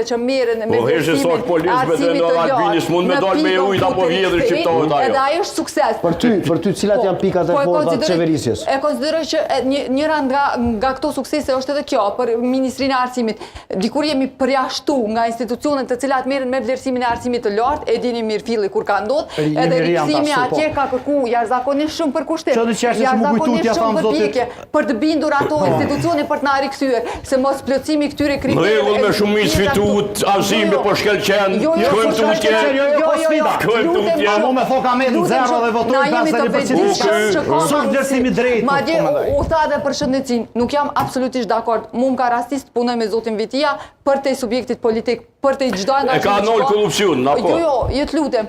që merren me vlerësimin e arsimit të lartë. Mund me dalë me ujë apo vjedhër shqiptarët ajo. Edhe ai është sukses. Për ty cilat janë pikat e forta të qeverisjes? E konsideroj që njëra nga këto suksese është edhe kjo për Ministrinë e Arsimit. Dikur jemi përjashtu nga institucionet të cilat merren me vlerësimin e arsimit të lartë, e dini mirë filli kur ka ndodhur, edhe riksimi atje ka kërku jashtëzakonisht shumë përkushtim. Jashtëzakonisht shumë përpjekje për të bindur ato institucione për të na rikthyer, se mos plotësimi këtyre kriterëve Arsimi po shkelqen, shkojmë të utjen. Mo me thoka me në zero dhe votojnë 50%. Sot vlerësimi drejt. Madje u tha edhe për shëndetësinë, nuk jam absolutisht dakord. Mu më ka rastis të punoj me zotin Vitia për te subjektit politik, për te çdo nga e ka nol korrupsion, apo? Jo, jetë lutem.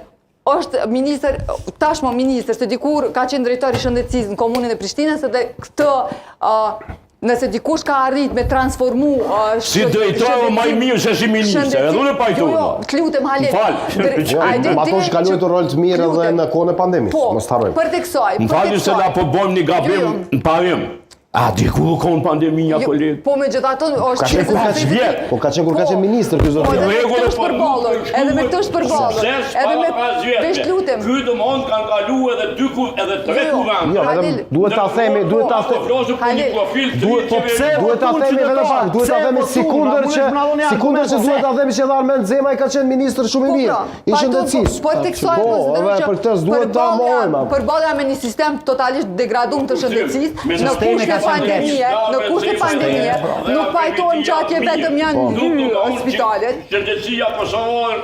Është ministër, tashmo ministër, se dikur ka qenë drejtori i shëndetësisë në komunën e Prishtinës dhe këtë nëse dikush ka arrit me transformu si drejtori më i mirë se si ministër, edhe unë pajtoj. Jo, të lutem Halet. Ato që kalojnë të rol të mirë edhe në kohën e pandemisë, mos harrojmë. Për të kësaj. Më falni se na po bëjmë një gabim në parim. A diku kon pandemia koleg. Po megjithatë është Po ka qenë kur ka qenë ministër ky zot. Edhe me këtë është përballur. Edhe me veç lutem. Ky domon kanë kaluar edhe 2 edhe 3 kuvend. Jo, vetëm duhet ta themi. Po pse duhet ta themi vetëm pak, duhet ta themi sekondër që duhet ta themi që edhe Armend Zema i ka qenë ministër shumë i mirë i shëndetësisë. Po tek kësaj për këtë duhet ta mohojmë. Përballja me një sistem totalisht degraduar të shëndetësisë në kushte pandemie, nuk pajtojmë që atje vetëm janë 2 spitalet. Shëndetësia po shohën,